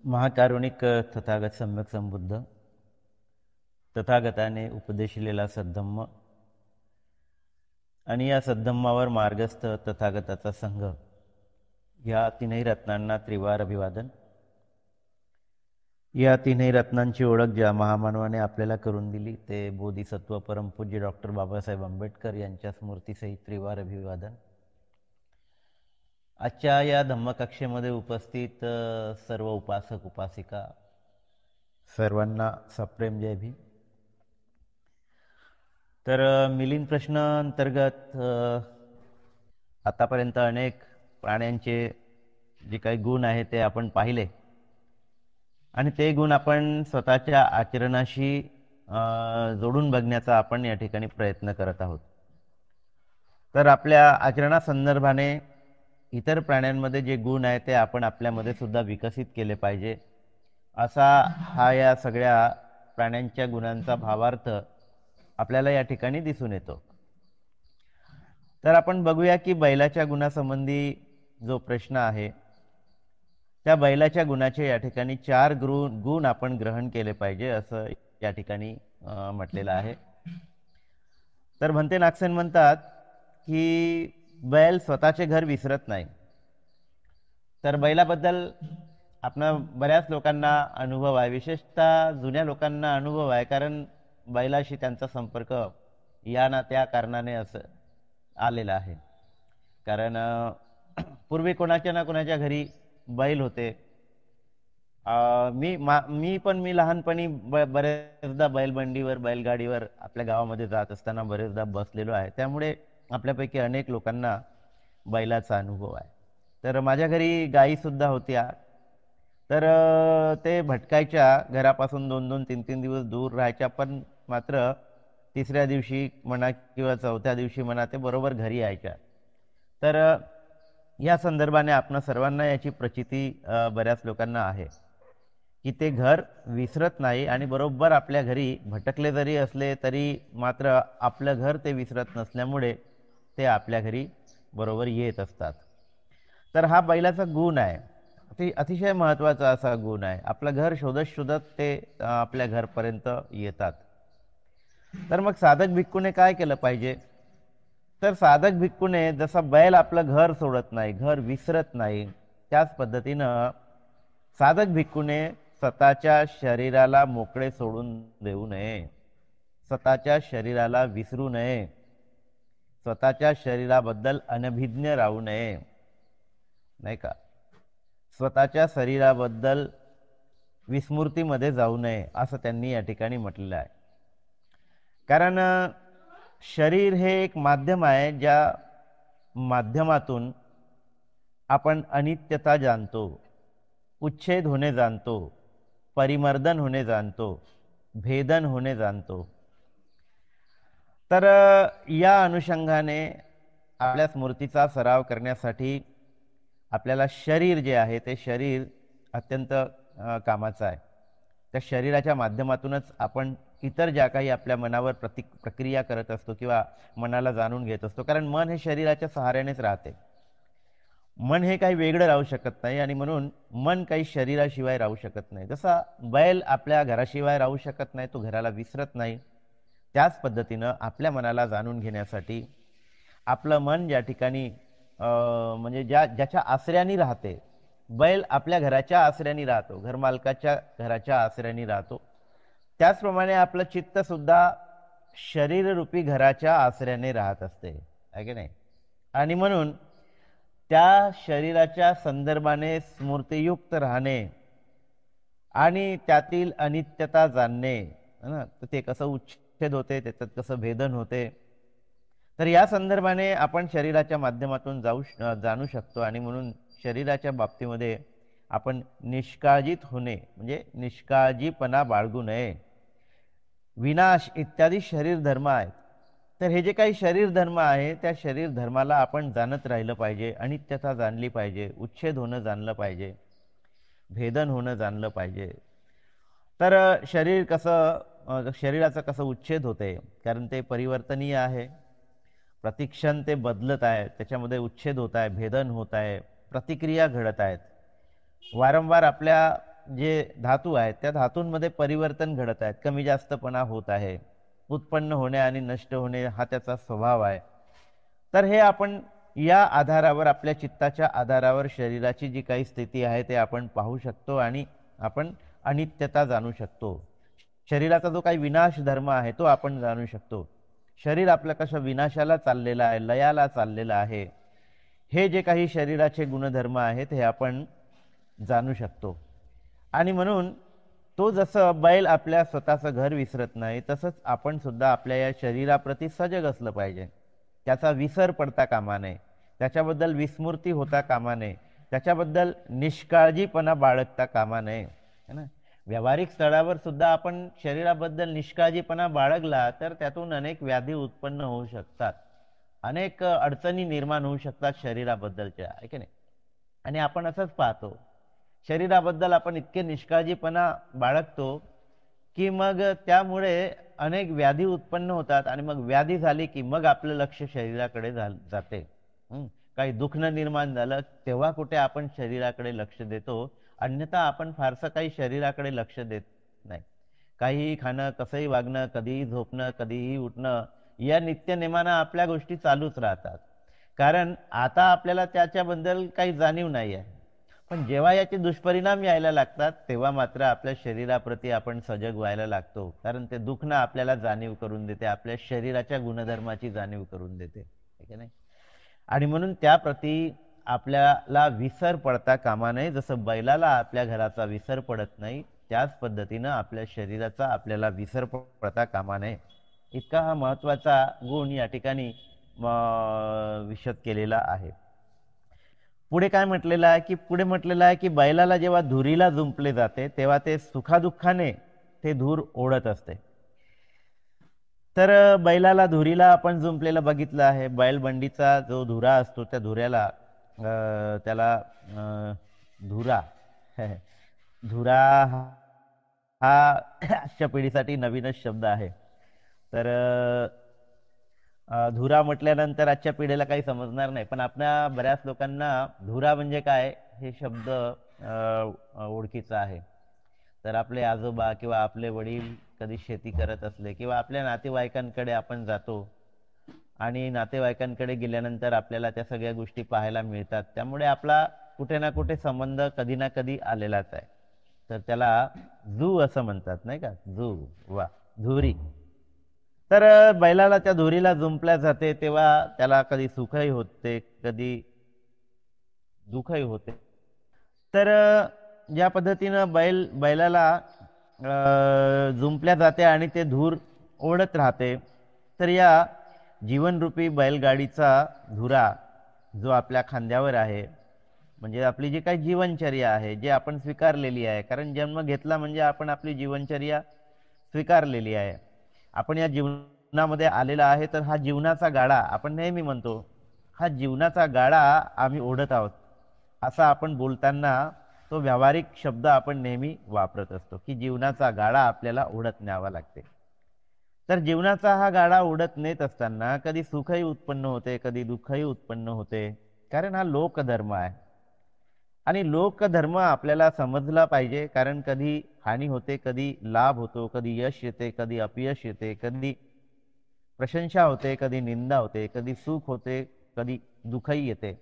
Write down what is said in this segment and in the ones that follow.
महाकारुणिक तथागत सम्यक संबुद्ध तथागताने उपदेशिलेला सद्धम्म आणि या सद्धम्मावर मार्गस्थ तथागताचा संघ या तीनही रत्नांना त्रिवार अभिवादन। या तीनही रत्नांची ओळख ज्या महामानवाने आपल्याला करून दिली ते बोधिसत्व परमपूज्य डॉक्टर बाबासाहेब आंबेडकर यांच्या स्मृतीसहित त्रिवार अभिवादन। आजच्या या धम्मकक्षेमध्ये उपस्थित सर्व उपासक उपासिका सर्वांना सप्रेम जय भीम। तर मिलिंद प्रश्न अंतर्गत आतापर्यंत अनेक प्राण्यांचे जे काही गुण आहेत ते आपण पाहिले आणि ते गुण आपण स्वतःच्या आचरणाशी जोडून बघण्याचा आपण या ठिकाणी प्रयत्न करत आहोत। तर आपल्या आचरणासंदर्भाने इतर प्राण्यांमध्ये जे गुण आहेत ते आपण आपल्यामध्ये सुद्धा विकसित केले पाहिजे असा हा या सगळ्या प्राण्यांच्या गुणांचा भावार्थ आपल्याला या ठिकाणी दिसून येतो। तर आपण बघूया की बैलाच्या गुणासंबंधी जो प्रश्न आहे त्या बैलाच्या गुणाचे या ठिकाणी 4 गुण आपण ग्रहण केले पाहिजे असं या ठिकाणी म्हटलेलं आहे। तर म्हणते नागसेन म्हणतात की बैल स्वतःचे घर विसरत नाही। तर बैलाबद्दल आपण बऱ्याच लोकांना अनुभव आहे, विशेषतः जुन्या लोकांना अनुभव आहे, कारण बैलाशी त्यांचा संपर्क या ना त्या कारणाने असं आलेला आहे। कारण पूर्वी कोणाच्या ना कोणाच्या घरी बैल होते। मी लहानपणी बरेचदा बैलबंडीवर बैलगाडीवर आपल्या गावामध्ये जात असताना बरेचदा बसलेलो आहे, त्यामुळे आपल्यापैकी अनेक लोकांना बैलाचा अनुभव आहे। तर माझ्या घरी गायी सुद्धा होत्या। तर ते भटकायच्या, घरापासून 2-2 3-3 दिवस दूर राहायच्या, पण मात्र तिसऱ्या दिवशी म्हणा किंवा चौथ्या दिवशी म्हणा ते बरोबर घरी यायच्या। तर या संदर्भाने आपण सर्वांना याची प्रचिती बऱ्याच लोकांना आहे की ते घर विसरत नाही आणि बरोबर आपल्या घरी भटकले जरी असले तरी मात्र आपलं घर ते विसरत नसल्यामुळे ते आपल्या घरी बरोबर येत असतात। तर हा बैलाचा गुण आहे, ते अतिशय महत्त्वाचा असा गुण आहे। आपलं घर शोधत शोधत ते आपल्या घरपर्यंत येतात। तर मग साधक भिक्खूने काय केलं पाहिजे? तर साधक भिक्खूने जसा बैल आपलं घर सोडत नाही, घर विसरत नाही, त्याच पद्धतीनं साधक भिक्खूने स्वतःच्या शरीराला मोकळे सोडून देऊ नये, स्वतःच्या शरीराला विसरू नये, स्वतःच्या शरीराबद्दल अनभिज्ञ राहू नये, नाही का? स्वतःच्या शरीराबद्दल विस्मृतीमध्ये जाऊ नये असं त्यांनी या ठिकाणी म्हटलेलं आहे। कारण शरीर हे एक माध्यम आहे, ज्या माध्यमातून आपण अनित्यता जाणतो, उच्छेद होणे जाणतो, परिमर्दन होणे जाणतो, भेदन होणे जाणतो। तर या अनुषंगाने आपल्या स्मृतीचा सराव करण्यासाठी आपल्याला शरीर जे आहे ते शरीर अत्यंत कामाचं आहे। त्या शरीराच्या माध्यमातूनच आपण इतर ज्या काही आपल्या मनावर प्रक्रिया करत असतो किंवा मनाला जाणून घेत असतो, कारण मन हे शरीराच्या सहाऱ्यानेच राहते। मन हे काही वेगळं राहू शकत नाही आणि म्हणून मन काही शरीराशिवाय राहू शकत नाही। जसा बैल आपल्या घराशिवाय राहू शकत नाही, तो घराला विसरत नाही, त्याच पद्धतीनं आपल्या मनाला जाणून घेण्यासाठी आपलं मन ज्या ठिकाणी म्हणजे ज्याच्या आश्रयाने राहते, बैल आपल्या घराच्या आश्रयाने राहतो, घरमालकाच्या घराच्या आश्रयाने राहतो, त्याचप्रमाणे आपलं चित्त सुद्धा शरीररूपी घराच्या आश्रयाने राहत असते, आहे की नाही? आणि म्हणून त्या शरीराच्या संदर्भाने स्मृतियुक्त राहणे आणि त्यातील अनित्यता जाणणे, तर ते कसं उच्छेद होते, त्याच्यात कसं भेदन होते, तर या संदर्भाने आपण शरीराच्या माध्यमातून जाणू शकतो। आणि म्हणून शरीराच्या बाबतीमध्ये आपण निष्काळजीत होणे म्हणजे निष्काळजीपणा बाळगू नये। विनाश इत्यादी शरीर धर्म आहेत, तर हे जे काही शरीर धर्म आहे त्या शरीर धर्माला आपण जाणत राहिलं पाहिजे, अनित्यता जाणली पाहिजे, उच्छेद होणं जाणलं पाहिजे, भेदन होणं जाणलं पाहिजे। तर शरीराचं कसं उच्छेद होते, कारण ते परिवर्तनीय आहे, प्रतिक्षण ते बदलत आहे, त्याच्यामध्ये उच्छेद होत आहे, भेदन होत आहे, प्रतिक्रिया घडत आहेत। वारंवार आपल्या जे धातू आहेत त्या धातूंमध्ये परिवर्तन घडत आहेत, कमी जास्तपणा होत आहे, उत्पन्न होणे आणि नष्ट होणे हा त्याचा स्वभाव आहे. तर हे आपण या आधारावर, आपल्या चित्ताच्या आधारावर शरीराची जी काही स्थिती आहे ते आपण पाहू शकतो आणि आपण अनित्यता जाणू शकतो. शरीराचा जो काही विनाश धर्म आहे तो आपण जाणू शकतो. शरीर आपलं कसं विनाशाला चाललेलं आहे, लयाला चाललेलं आहे, हे जे काही शरीराचे गुणधर्म आहेत हे आपण जाणू शकतो. आणि म्हणून तो जसं बैल आपल्या स्वतःचं घर विसरत नाही, तसंच आपण सुद्धा आपल्या या शरीराप्रती सजग असलं पाहिजे. त्याचा विसर पडता कामा नये, त्याच्याबद्दल विस्मृती होता कामा नये, त्याच्याबद्दल निष्काळजीपणा बाळगता कामा नये, है ना. व्यावहारिक स्तरावर सुद्धा आपण शरीराबद्दल निष्काळजीपणा बाळगला तर त्यातून अनेक व्याधी उत्पन्न होऊ शकतात, अनेक अडचणी निर्माण होऊ शकतात शरीराबद्दलच्या, आहे की नाही. आणि आपण असंच पाहतो, शरीराबद्दल आपण इतके निष्काळजीपणा बाळगतो की मग त्यामुळे अनेक व्याधी उत्पन्न होतात आणि मग व्याधी झाली की मग आपलं लक्ष शरीराकडे जाते. काही दुखणं निर्माण झालं तेव्हा कुठे आपण शरीराकडे लक्ष देतो, अन्यथा आपण फारसं काही शरीराकडे लक्ष देत नाही. काहीही खाणं, कसंही वागणं, कधीही झोपणं, कधीही उठणं, या नित्यनेमानं आपल्या गोष्टी चालूच राहतात. कारण आता आपल्याला त्याच्याबद्दल काही जाणीव नाही आहे. पण जेव्हा याचे दुष्परिणाम यायला लागतात तेव्हा मात्र आपल्या शरीराप्रती आपण सजग व्हायला लागतो. कारण ते दुखणं आपल्याला जाणीव करून देते, आपल्या शरीराच्या गुणधर्माची जाणीव करून देते, ठीक आहे नाही. आणि म्हणून त्याप्रती आपल्याला विसर पडता कामा नये. जसं बैलाला आपल्या घराचा विसर पडत नाही, त्याच पद्धतीनं आपल्या शरीराचा आपल्याला विसर पडता कामा नये. इतका हा महत्त्वाचा गुण या ठिकाणी विशद केलेला आहे. पुढे काय म्हटलेलं आहे की बैलाला जेव्हा धुरीला जुंपले जाते तेव्हा ते सुखादुःखाने ते धूर ओढत असते. तर बैलाला धुरीला आपण जुंपलेलं बघितलं आहे. बैलबंडीचा जो धुरा असतो त्या धुऱ्याला त्याला धुरा धुरा हा आजच्या पिढीसाठी नवीनच शब्द आहे. तर धुरा म्हटल्यानंतर आजच्या पिढीला काही समजणार नाही, पण आपल्या बऱ्याच लोकांना धुरा म्हणजे काय हे शब्द ओळखीचा आहे. तर आपले आजोबा किंवा आपले वडील कधी शेती करत असले किंवा आपल्या नातेवाईकांकडे आपण जातो आणि नातेवाईकांकडे गेल्यानंतर आपल्याला त्या सगळ्या गोष्टी पाहायला मिळतात, त्यामुळे आपला कुठे ना कुठे संबंध कधी ना कधी आलेलाच आहे. तर त्याला जू असं म्हणतात नाही का, जू वा धुरी. तर बैलाला त्या धुरीला जुंपल्या जाते तेव्हा त्याला कधी सुखही होते, कधी दुःखही होते. तर ज्या पद्धतीनं बैलाला जुंपल्या जाते आणि ते धूर ओढत राहते, तर या जीवनरूपी बैलगाडीचा धुरा जो आपल्या खांद्यावर आहे, म्हणजे आपली जी काही जीवनचर्या आहे जे आपण स्वीकारलेली आहे, कारण जन्म घेतला म्हणजे आपण आपली जीवनचर्या स्वीकारलेली आहे, आपण या जीवनामध्ये आलेला आहे. तर हा जीवनाचा गाडा आपण नेहमी म्हणतो, हा जीवनाचा गाडा आम्ही ओढत आहोत, असा आपण बोलताना तो व्यावहारिक शब्द आपण नेहमी वापरत असतो की जीवनाचा गाडा आपल्याला ओढत न्यावा लागते. तर जीवनाचा हा गाडा ओढत नेत असताना कधी सुखही उत्पन्न होते, कधी दुःखही उत्पन्न होते, कारण हा लोकधर्म आहे. आणि लोकधर्म आपल्याला समजला पाहिजे, कारण कधी हानी होते, कधी लाभ होतो, कधी यश येते, कधी अपयश येते, कधी प्रशंसा होते, कधी निंदा होते, कधी सुख होते, कधी दुःखही येते.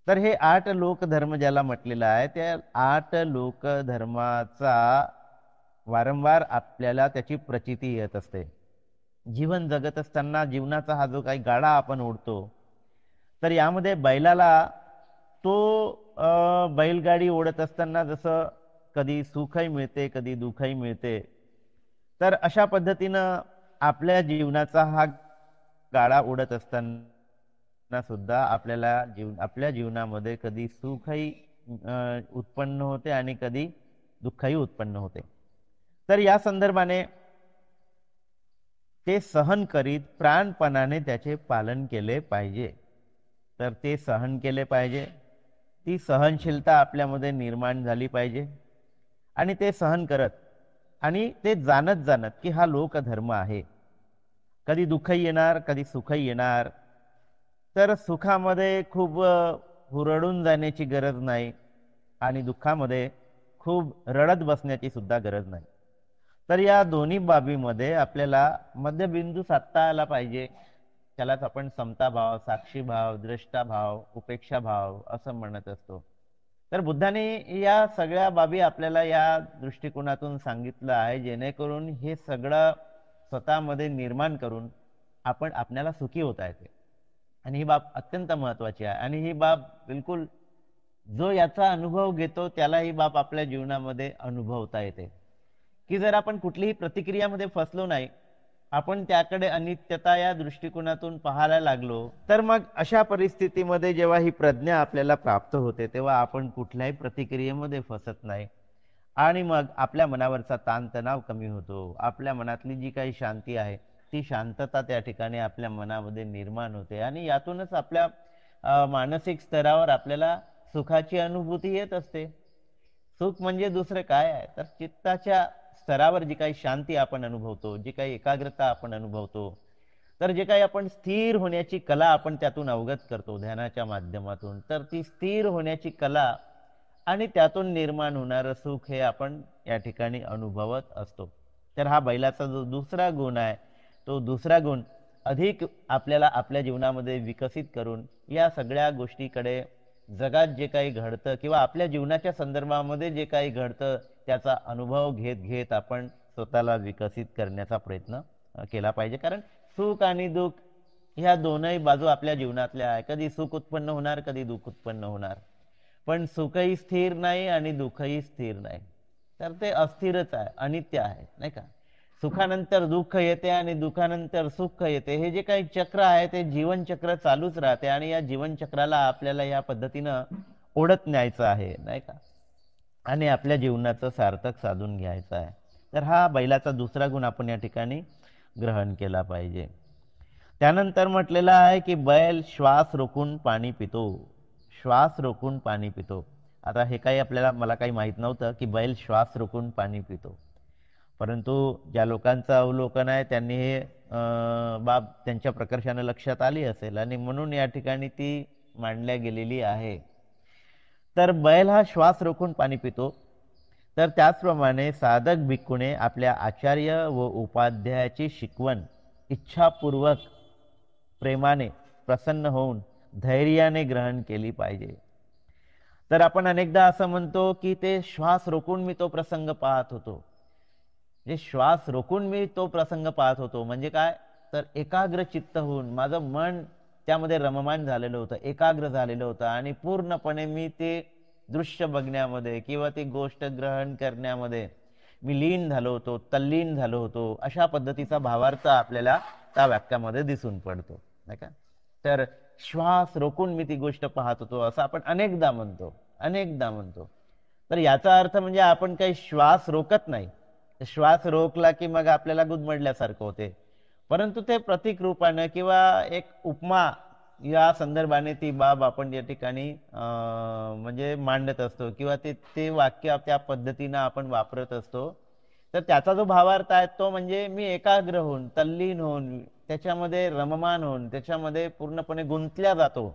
तर हे 8 लोकधर्म ज्याला म्हटलेलं आहे, त्या 8 लोकधर्माचा वारंवार आपल्याला त्याची प्रचिती येत असते. जीवन जगत असताना जीवनाचा हा जो काही गाडा आपण ओढतो, तर यामध्ये बैलाला तो बैलगाडी ओढत असताना जसं कधी सुखही मिळते, कधी दुःखही मिळते, तर अशा पद्धतीनं आपल्या जीवनाचा हा गाडा ओढत असताना सुद्धा आपल्या जीवनामध्ये कधी सुखही उत्पन्न होते आणि कधी दुःखही उत्पन्न होते. तर या संदर्भाने ते सहन करीत प्राणपणाने त्याचे पालन केले पाहिजे. तर ते सहन केले पाहिजे, ती सहनशीलता आपल्यामध्ये निर्माण झाली पाहिजे आणि ते सहन करत आणि ते जाणत की हा लोकधर्म आहे. कधी दुःखही येणार, कधी सुखही येणार. तर सुखामध्ये खूप हुरळून जाण्याची गरज नाही आणि दुःखामध्ये खूप रडत बसण्याची सुद्धा गरज नाही. तर या दोन्ही बाबीमध्ये आपल्याला मध्यबिंदू साधता आला पाहिजे. त्यालाच आपण समता भाव, साक्षी भाव, द्रष्टा भाव, उपेक्षा भाव असं म्हणत असतो. तर बुद्धाने या सगळ्या बाबी आपल्याला या दृष्टिकोनातून सांगितलं आहे, जेणेकरून हे सगळं स्वतःमध्ये निर्माण करून आपण आपल्याला सुखी होता येते. आणि ही बाब अत्यंत महत्वाची आहे. आणि ही बाब बिलकुल जो याचा अनुभव घेतो त्याला ही बाब आपल्या जीवनामध्ये अनुभवता येते. की जर आपण कुठलीही प्रतिक्रियामध्ये फसलो नाही, आपण त्याकडे अनित्यता या दृष्टिकोनातून पाहायला लागलो, तर मग अशा परिस्थितीमध्ये जेव्हा ही प्रज्ञा आपल्याला प्राप्त होते, तेव्हा आपण कुठल्याही प्रतिक्रियेमध्ये फसत नाही. आणि मग आपल्या मनावरचा ताणतणाव कमी होतो. आपल्या मनातली जी काही शांती आहे, ती शांतता त्या ठिकाणी आपल्या मनामध्ये निर्माण होते. आणि यातूनच आपल्या मानसिक स्तरावर आपल्याला सुखाची अनुभूती येत असते. सुख म्हणजे दुसरे काय आहे, तर चित्ताच्या स्तरावर जी काही शांती आपण अनुभवतो, जी काही एकाग्रता आपण अनुभवतो, तर जे काही आपण स्थिर होण्याची कला आपण त्यातून अवगत करतो ध्यानाच्या माध्यमातून, तर ती स्थिर होण्याची कला आणि त्यातून निर्माण होणारं सुख हे आपण या ठिकाणी अनुभवत असतो. तर हा बैलाचा जो दुसरा गुण आहे, तो दुसरा गुण अधिक आपल्याला आपल्या जीवनामध्ये विकसित करून या सगळ्या गोष्टीकडे, जगात जे काही घडतं किंवा आपल्या जीवनाच्या संदर्भामध्ये जे काही घडतं त्याचा अनुभव घेत घेत आपण स्वतःला विकसित करण्याचा प्रयत्न केला पाहिजे. कारण सुख आणि दुःख ह्या दोनही बाजू आपल्या जीवनातल्या आहे. कधी सुख उत्पन्न होणार, कधी दुःख उत्पन्न होणार. पण सुखही स्थिर नाही आणि दुःखही स्थिर नाही. तर ते अस्थिरच आहे, अनित्य आहे, नाही का. सुखानंतर दुःख येते आणि दुःखानंतर सुख येते. हे जे काही चक्र आहे ते जीवनचक्र चालूच राहते. आणि या जीवनचक्राला आपल्याला या पद्धतीनं ओढत न्यायचं आहे, नाही का. आणि आपल्या जीवनाचं सार्थक साधून घ्यायचं आहे. तर हा बैलाचा दुसरा गुण आपण या ठिकाणी ग्रहण केला पाहिजे. त्यानंतर म्हटलेलं आहे की बैल श्वास रोखून पाणी पितो. श्वास रोखून पाणी पितो. आता हे काही आपल्याला, मला काही माहित नव्हतं की बैल श्वास रोखून पाणी पितो. परंतु ज्या लोकांचं अवलोकन आहे त्यांनी हे बाब त्यांच्या प्रकर्षाने लक्षात आली असेल आणि म्हणून या ठिकाणी ती मांडल्या गेलेली आहे. तर बैल हा श्वास रोखून पाणी पितो. तर त्याचप्रमाणे साधक भिक्खूने आपल्या आचार्य व उपाध्यायाची शिकवण इच्छापूर्वक, प्रेमाने, प्रसन्न होऊन धैर्याने ग्रहण केली पाहिजे. तर आपण अनेकदा असं म्हणतो की ते श्वास रोखून मी तो प्रसंग पाहत होतो. जे श्वास रोखून मी तो प्रसंग पाहत होतो म्हणजे काय, तर एकाग्र चित्त होऊन माझं मन त्यामध्ये रममान झालेलं होतं, एकाग्र झालेलं होतं आणि पूर्णपणे मी ते दृश्य बघण्यामध्ये किंवा ती गोष्ट ग्रहण करण्यामध्ये मी लीन झालो होतो, तल्लीन झालो होतो. अशा पद्धतीचा भावार्थ आपल्याला त्या वाक्यामध्ये दिसून पडतो, नाही का. तर श्वास रोखून मी ती गोष्ट पाहत होतो असं आपण अनेकदा म्हणतो. तर याचा अर्थ म्हणजे आपण काही श्वास रोखत नाही. श्वास रोखला की मग आपल्याला गुदमडल्यासारखं होते. परंतु ते प्रतीक रूपाने किंवा एक उपमा या संदर्भाने ती बाब आपण या ठिकाणी म्हणजे मांडत असतो किंवा ते वाक्य त्या पद्धतीनं आपण वापरत असतो. तर त्याचा जो भावार्थ आहे तो म्हणजे मी एकाग्र होऊन, तल्लीन होऊन, त्याच्यामध्ये रममान होऊन, त्याच्यामध्ये पूर्णपणे गुंतल्या जातो.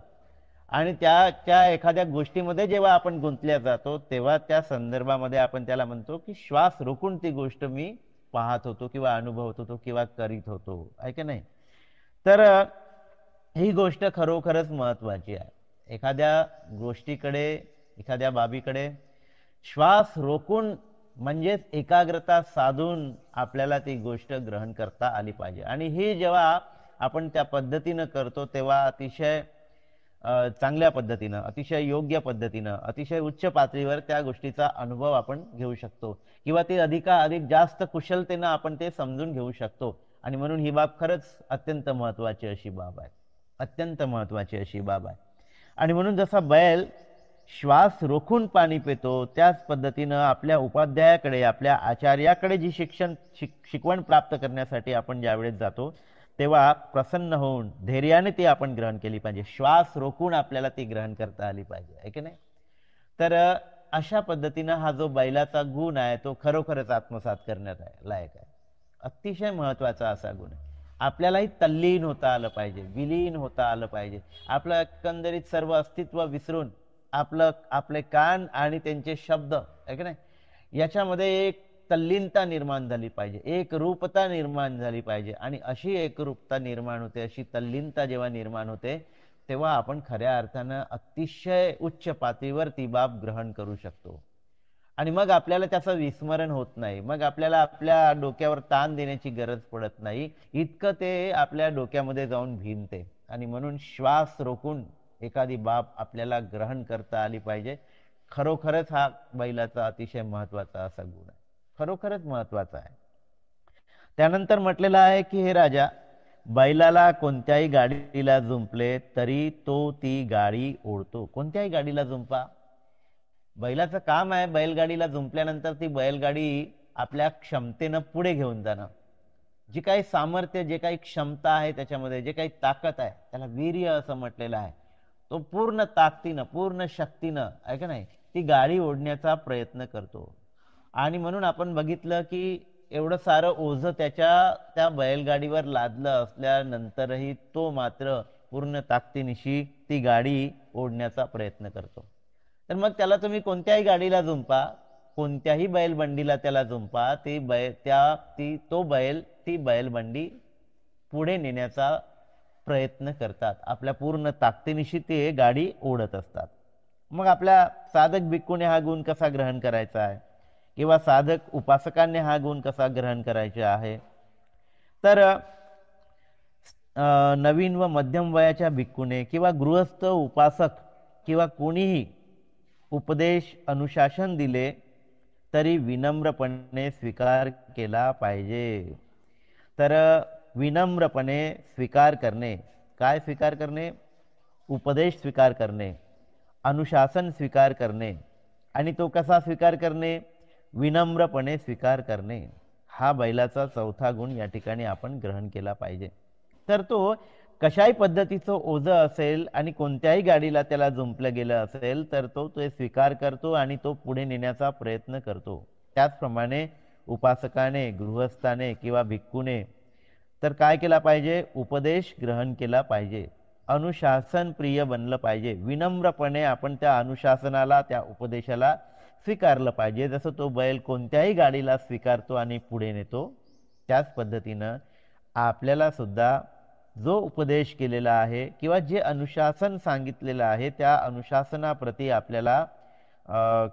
आणि त्या एखाद्या गोष्टीमध्ये जेव्हा आपण गुंतल्या जातो तेव्हा त्या संदर्भामध्ये आपण त्याला म्हणतो की श्वास रोखून ती गोष्ट मी पाहत होतो किंवा अनुभवत होतो किंवा करीत होतो, आहे की नाही. तर ही गोष्ट खरोखरच महत्वाची आहे. एखाद्या गोष्टीकडे, एखाद्या बाबीकडे श्वास रोखून म्हणजेच एकाग्रता साधून आपल्याला ती गोष्ट ग्रहण करता आली पाहिजे. आणि ही जेव्हा आपण त्या पद्धतीनं करतो तेव्हा अतिशय चांगल्या पद्धतीनं, अतिशय योग्य पद्धतीनं, अतिशय उच्च पातळीवर त्या गोष्टीचा अनुभव आपण घेऊ शकतो किंवा ते अधिक जास्त कुशलतेनं आपण ते समजून घेऊ शकतो. आणि म्हणून ही बाब खरंच अत्यंत महत्वाची अशी बाब आहे, अत्यंत महत्वाची अशी बाब आहे. आणि म्हणून जसा बैल श्वास रोखून पाणी पितो त्याच पद्धतीनं आपल्या उपाध्यायाकडे, आपल्या आचार्याकडे जी शिकवण प्राप्त करण्यासाठी आपण ज्यावेळेस जातो तेव्हा प्रसन्न होऊन धैर्याने ती आपण ग्रहण केली पाहिजे. श्वास रोखून आपल्याला ती ग्रहण करता आली पाहिजे, आहे की नाही. तर अशा पद्धतीनं हा जो बैलाचा गुण आहे तो खरोखरच आत्मसात करण्यात लायक आहे. अतिशय महत्वाचा असा गुण आहे. आपल्यालाही तल्लीन होता आलं पाहिजे, विलीन होता आलं पाहिजे. आपलं एकंदरीत सर्व अस्तित्व विसरून आपले कान आणि त्यांचे शब्द, आहे की नाही, याच्यामध्ये एक तल्लीनता निर्माण झाली पाहिजे, एक रूपता निर्माण झाली पाहिजे. आणि अशी एकरूपता निर्माण होते, अशी तल्लीनता जेव्हा निर्माण होते तेव्हा आपण खऱ्या अर्थानं अतिशय उच्च पातळीवर ती बाब ग्रहण करू शकतो. आणि मग आपल्याला त्याचं विस्मरण होत नाही, मग आपल्याला आपल्या डोक्यावर ताण देण्याची गरज पडत नाही, इतकं ते आपल्या डोक्यामध्ये जाऊन भिनते. आणि म्हणून श्वास रोखून एखादी बाब आपल्याला ग्रहण करता आली पाहिजे. खरोखरच हा बैलाचा अतिशय महत्वाचा असा गुण आहे, खरोखरच महत्वाचा आहे. त्यानंतर म्हटलेलं आहे की हे राजा, बैलाला कोणत्याही गाडीला जुंपले तरी तो ती गाडी ओढतो. कोणत्याही गाडीला जुंपा, बैलाचं काम आहे बैलगाडीला जुंपल्यानंतर ती बैलगाडी आपल्या क्षमतेनं पुढे घेऊन जाणं. जी काही सामर्थ्य, जे काही क्षमता आहे त्याच्यामध्ये, जे काही ताकद आहे, त्याला वीर्य असं म्हटलेलं आहे. तो पूर्ण ताकदीनं, पूर्ण शक्तीनं आहे का नाही, ती गाडी ओढण्याचा प्रयत्न करतो. आणि म्हणून आपण बघितलं की एवढं सारं ओझं त्या बैलगाडीवर लादलं असल्यानंतरही तो मात्र पूर्ण ताकदीनिशी ती गाडी ओढण्याचा प्रयत्न करतो. तर मग त्याला तुम्ही कोणत्याही गाडीला जुंपा, कोणत्याही बैलबंडीला त्याला जुंपा, ती बैलबंडी पुढे नेण्याचा प्रयत्न करतात, आपल्या पूर्ण ताकदीनिशी ते गाडी ओढत असतात. मग आपल्या साधक भिक्खूने हा गुण कसा ग्रहण करायचा आहे, किंवा साधक उपासकांनी हा गुण कसा ग्रहण करायचा आहे? तर नवीन व मध्यम वयाच्या भिक्खूने किंवा गृहस्थ उपासक किंवा कोणीही उपदेश अनुशासन दिले तरी विनम्रपणे स्वीकार केला पाहिजे. तर विनम्रपणे स्वीकार करणे, काय स्वीकार करणे? उपदेश स्वीकार करणे, अनुशासन स्वीकार करणे. आणि तो कसा स्वीकार करणे? विनम्रपणे स्वीकार करणे. हा बैलाचा चौथा गुण या ठिकाणी आपण ग्रहण केला पाहिजे. तर तो कशाही पद्धतीचं ओझं असेल आणि कोणत्याही गाडीला त्याला जुंपलं गेलं असेल तर तो स्वीकार करतो आणि तो पुढे नेण्याचा प्रयत्न करतो. त्याचप्रमाणे उपासकाने, गृहस्थाने किंवा भिक्खूने तर काय केला पाहिजे? उपदेश ग्रहण केला पाहिजे, अनुशासन प्रिय बनलं पाहिजे. विनम्रपणे आपण त्या अनुशासनाला, त्या उपदेशाला स्वीकारलं पाहिजे. जसं तो बैल कोणत्याही गाडीला स्वीकारतो आणि पुढे नेतो, त्याच पद्धतीनं आपल्याला सुद्धा जो उपदेश केलेला आहे किंवा जे अनुशासन सांगितलेलं आहे त्या अनुशासनाप्रती आपल्याला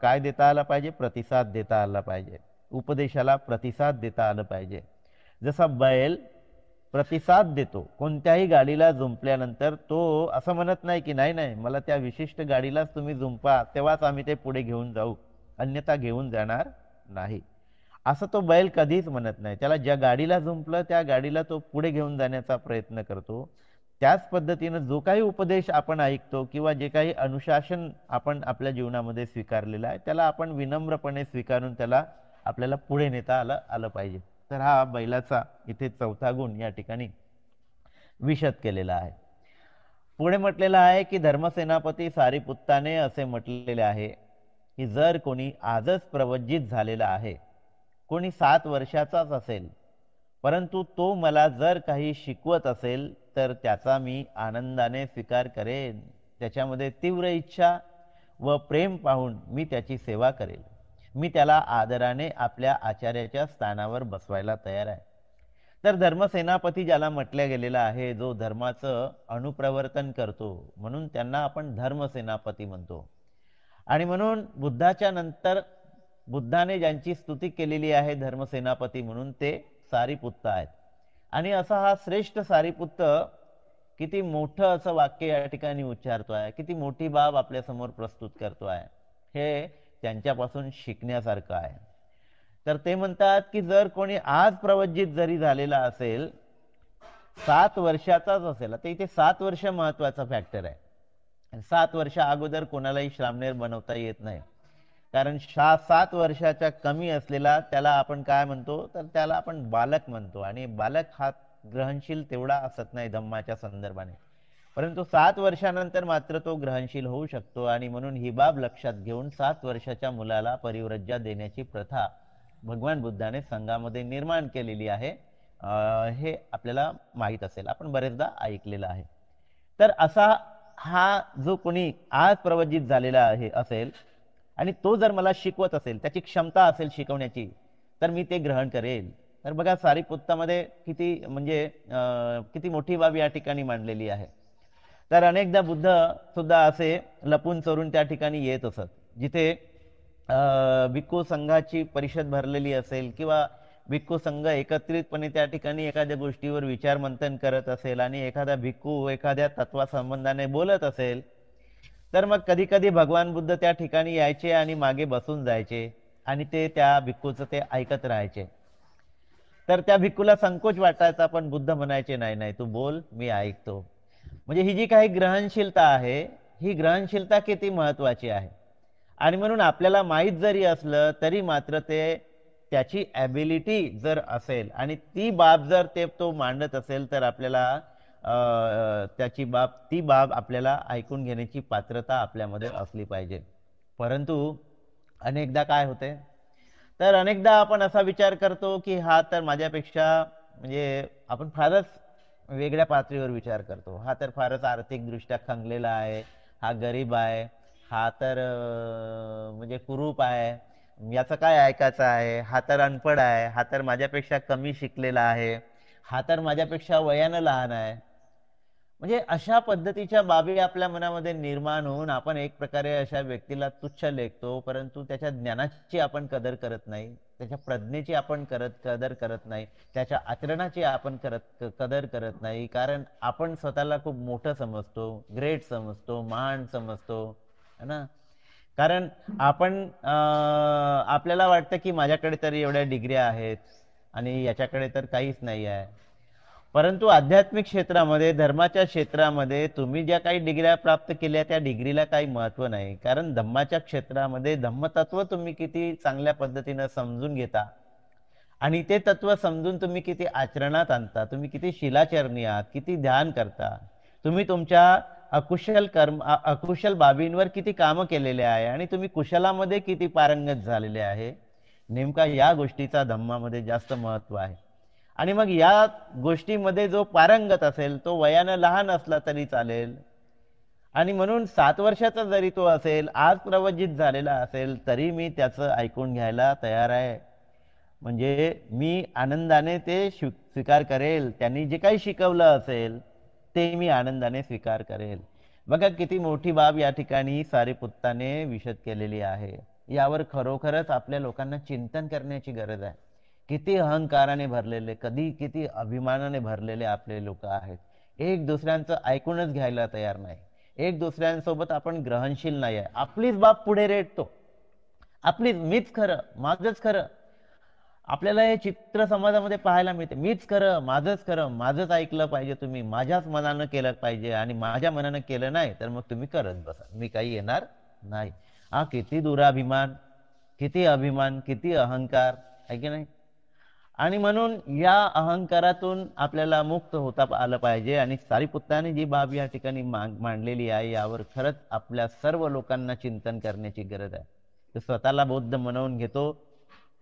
काय देता आलं पाहिजे? प्रतिसाद देता आला पाहिजे, उपदेशाला प्रतिसाद देता आलं पाहिजे. जसा बैल प्रतिसाद देतो कोणत्याही गाडीला जुंपल्यानंतर, तो असं म्हणत नाही की नाही नाही मला त्या विशिष्ट गाडीलाच तुम्ही जुंपा तेव्हाच आम्ही ते पुढे घेऊन जाऊ, अन्यथा घेऊन जाणार नाही, असं तो बैल कधीच म्हणत नाही. त्याला ज्या गाडीला जुंपलं त्या गाडीला तो पुढे घेऊन जाण्याचा प्रयत्न करतो. त्याच पद्धतीनं जो काही उपदेश आपण ऐकतो किंवा जे काही अनुशासन आपण आपल्या जीवनामध्ये स्वीकारलेलं आहे त्याला आपण विनम्रपणे स्वीकारून त्याला आपल्याला पुढे नेता आलं पाहिजे. तर हा बैलाचा इथे चौथा गुण या ठिकाणी विशद केलेला आहे. पुढे म्हटलेलं आहे की धर्मसेनापती सारिपुत्ताने असे म्हटलेले आहे की जर कोणी आजच प्रवज्जित झालेला आहे, कोणी 7 वर्षाचाच असेल, परंतु तो मला जर काही शिकवत असेल तर त्याचा मी आनंदाने स्वीकार करेन. त्याच्यामध्ये तीव्र इच्छा व प्रेम पाहून मी त्याची सेवा करेल. मी त्याला आदराने आपल्या आचार्याच्या स्थानावर बसवायला तयार आहे. तर धर्मसेनापती ज्याला म्हटलं गेलेलं आहे, जो धर्माचं अनुप्रवर्तन करतो, म्हणून त्यांना आपण धर्मसेनापती म्हणतो. आणि म्हणून बुद्धाच्या नंतर बुद्धाने ज्यांची स्तुती केलेली आहे धर्मसेनापती म्हणून, ते सारिपुत्त आहेत. आणि असा हा श्रेष्ठ सारिपुत्त किती मोठं असं वाक्य या ठिकाणी उच्चारतो आहे, किती मोठी बाब आपल्या समोर प्रस्तुत करतो आहे, हे त्यांच्यापासून शिकण्यासारखं आहे. तर ते म्हणतात की जर कोणी आज प्रवज्जित जरी झालेला असेल, 7 वर्षाचाच असेल, आता इथे 7 वर्ष महत्वाचा फॅक्टर आहे. 7 वर्ष अगोदर कोणालाही श्रामणेर बनवता येत नाही, कारण 7 वर्षाच्या कमी असलेला त्याला आपण काय म्हणतो? तर त्याला आपण बालक म्हणतो. आणि बालक हा ग्रहणशील तेवढा असत नाही धम्माच्या संदर्भाने, परंतु 7 वर्षानंतर मात्र तो ग्रहणशील होऊ शकतो. आणि म्हणून ही बाब लक्षात घेऊन 7 वर्षाच्या मुलाला परिव्रज्या देण्याची प्रथा भगवान बुद्धाने संघामध्ये निर्माण केलेली आहे. हे आपल्याला माहीत असेल, आपण बरेचदा ऐकलेलं आहे. तर असा हा जो कोणी आज प्रवज्जित झालेला आहे असेल आणि तो जर मला शिकवत असेल, त्याची क्षमता असेल शिकवण्याची, तर मी ते ग्रहण करेल. तर बघा सारीपुत्तामध्ये किती म्हणजे किती मोठी बाब या ठिकाणी मांडलेली आहे. तर अनेकदा बुद्ध सुद्धा असे लपून चोरून त्या ठिकाणी येत असत, जिथे भिक्खू संघाची परिषद भरलेली असेल किंवा भिक्खू संघ एकत्रितपणे त्या ठिकाणी एखाद्या गोष्टीवर विचार मंथन करत असेल आणि एखादा भिक्खू एखाद्या तत्वासंबंधाने बोलत असेल, तर मग कधी कधी भगवान बुद्ध त्या ठिकाणी यायचे आणि मागे बसून जायचे आणि ते त्या भिक्खूचं ते ऐकत राहायचे. तर त्या भिक्खूला संकोच वाटायचा, पण बुद्ध म्हणायचे नाही नाही तू बोल, मी ऐकतो. म्हणजे ही जी काही ग्रहणशीलता आहे, ही ग्रहणशीलता किती महत्वाची आहे. आणि म्हणून आपल्याला माहीत जरी असलं तरी मात्र ते त्याची ॲबिलिटी जर असेल आणि ती बाब जर तो मांडत असेल, तर आपल्याला ती बाब आपल्याला ऐकून घेण्याची पात्रता आपल्यामध्ये असली पाहिजे. परंतु अनेकदा काय होते, तर अनेकदा आपण असा विचार करतो की हा तर माझ्यापेक्षा म्हणजे आपण फारच वेगळ्या पातळीवर विचार करतो. हा तर फारच आर्थिकदृष्ट्या खंगलेला आहे, हा गरीब आहे, हा तर म्हणजे कुरूप आहे, याचं काय ऐकायचं आहे, हा तर अनपढ आहे, हा तर माझ्यापेक्षा कमी शिकलेला आहे, हा तर माझ्यापेक्षा वयानं लहान आहे. म्हणजे अशा पद्धतीच्या बाबी आपल्या मनामध्ये निर्माण होऊन आपण एक प्रकारे अशा व्यक्तीला तुच्छ लेखतो, परंतु त्याच्या ज्ञानाची आपण कदर करत नाही, त्याच्या प्रज्ञेची आपण कदर करत नाही, त्याच्या आचरणाची आपण कदर करत नाही. कारण आपण स्वतःला खूप मोठं समजतो, ग्रेट समजतो, महान समजतो, है ना. कारण आपण आपल्याला वाटतं की माझ्याकडे तरी एवढ्या डिग्र्या आहेत आणि याच्याकडे तर काहीच नाही आहे. परंतु आध्यात्मिक क्षेत्रामध्ये, धर्माच्या क्षेत्रामध्ये तुम्ही ज्या काही डिग्र्या प्राप्त केल्या त्या डिग्रीला काही महत्त्व नाही. कारण धम्माच्या क्षेत्रामध्ये धम्मतत्व तुम्ही किती चांगल्या पद्धतीनं समजून घेता आणि ते तत्व समजून तुम्ही किती आचरणात आणता, तुम्ही किती शिलाचरणी आहात, किती ध्यान करता, तुम्ही तुमच्या अकुशल बाबींवर किती कामं केलेले आहे आणि तुम्ही कुशलामध्ये किती पारंगत झालेले आहे, नेमका या गोष्टीचा धम्मामध्ये जास्त महत्त्व आहे. आणि मग या गोष्टीमध्ये जो पारंगत असेल तो वयानं लहान असला तरी चालेल. आणि म्हणून 7 वर्षाचा जरी तो असेल, आज प्रवजित झालेला असेल, तरी मी त्याचं ऐकून घ्यायला तयार आहे. म्हणजे मी आनंदाने ते स्वीकार करेल. त्यांनी जे काही शिकवलं असेल ते मी आनंदाने स्वीकार करेल. बघा किती मोठी बाब या ठिकाणी सारीपुत्ताने विशद केलेली आहे. यावर खरोखरच आपल्या लोकांना चिंतन करण्याची गरज आहे. किती अहंकाराने भरलेले, किती अभिमानाने भरलेले आपले लोक आहेत. एक दुसऱ्यांचं ऐकूनच घ्यायला तयार नाही, एक दुसऱ्यांसोबत आपण ग्रहणशील नाही आहे. आपलीच बाब पुढे रेटतो, आपलीच, मीच खरं, माझंच खरं. आपल्याला हे चित्र समाजामध्ये पाहायला मिळते. मीच खरं, माझंच खरं, माझंच ऐकलं पाहिजे, तुम्ही माझ्याच मनानं केलं पाहिजे आणि माझ्या मनानं केलं नाही तर मग तुम्ही करत बसा, मी काही येणार नाही. हा किती दुराभिमान, किती अभिमान, किती अहंकार आहे की नाही. आणि म्हणून या अहंकारातून आपल्याला मुक्त होता आलं पाहिजे. आणि सारीपुत्ताने जी बाब या ठिकाणी मांडलेली आहे, यावर खरंच आपल्या सर्व लोकांना चिंतन करण्याची गरज आहे. तो स्वतःला बौद्ध म्हणवून घेतो,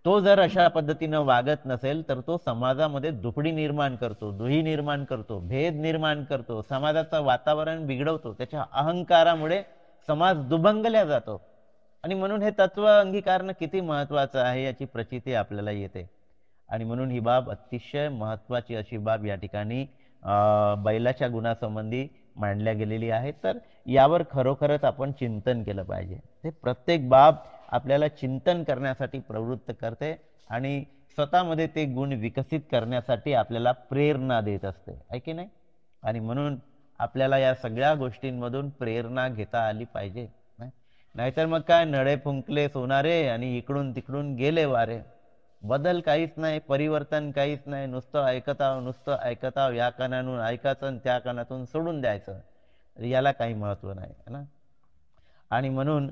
तो जर अशा पद्धतीनं वागत नसेल तर तो समाजामध्ये दुपडी निर्माण करतो, दुही निर्माण करतो, भेद निर्माण करतो, समाजाचं वातावरण बिघडवतो. त्याच्या अहंकारामुळे समाज दुभंगल्या जातो. आणि म्हणून हे तत्व अंगीकारणं किती महत्वाचं आहे याची प्रचिती आपल्याला येते. आणि म्हणून ही बाब अतिशय महत्वाची अशी बाब या ठिकाणी बैलाच्या गुणासंबंधी मांडल्या गेलेली आहे. तर यावर खरोखरच आपण चिंतन केलं पाहिजे. ते प्रत्येक बाब आपल्याला चिंतन करण्यासाठी प्रवृत्त करते आणि स्वतःमध्ये ते गुण विकसित करण्यासाठी आपल्याला प्रेरणा देत असते, आहे की नाही. आणि म्हणून आपल्याला या सगळ्या गोष्टींमधून प्रेरणा घेता आली पाहिजे. नाहीतर मग काय, नळे फुंकले सोनारे आणि इकडून तिकडून गेले वारे. बदल काहीच नाही, परिवर्तन काहीच नाही, नुसतं ऐकताव, या कानातून ऐकायचं आणि त्या कानातून सोडून द्यायचं, याला काही महत्व नाही ना. आणि म्हणून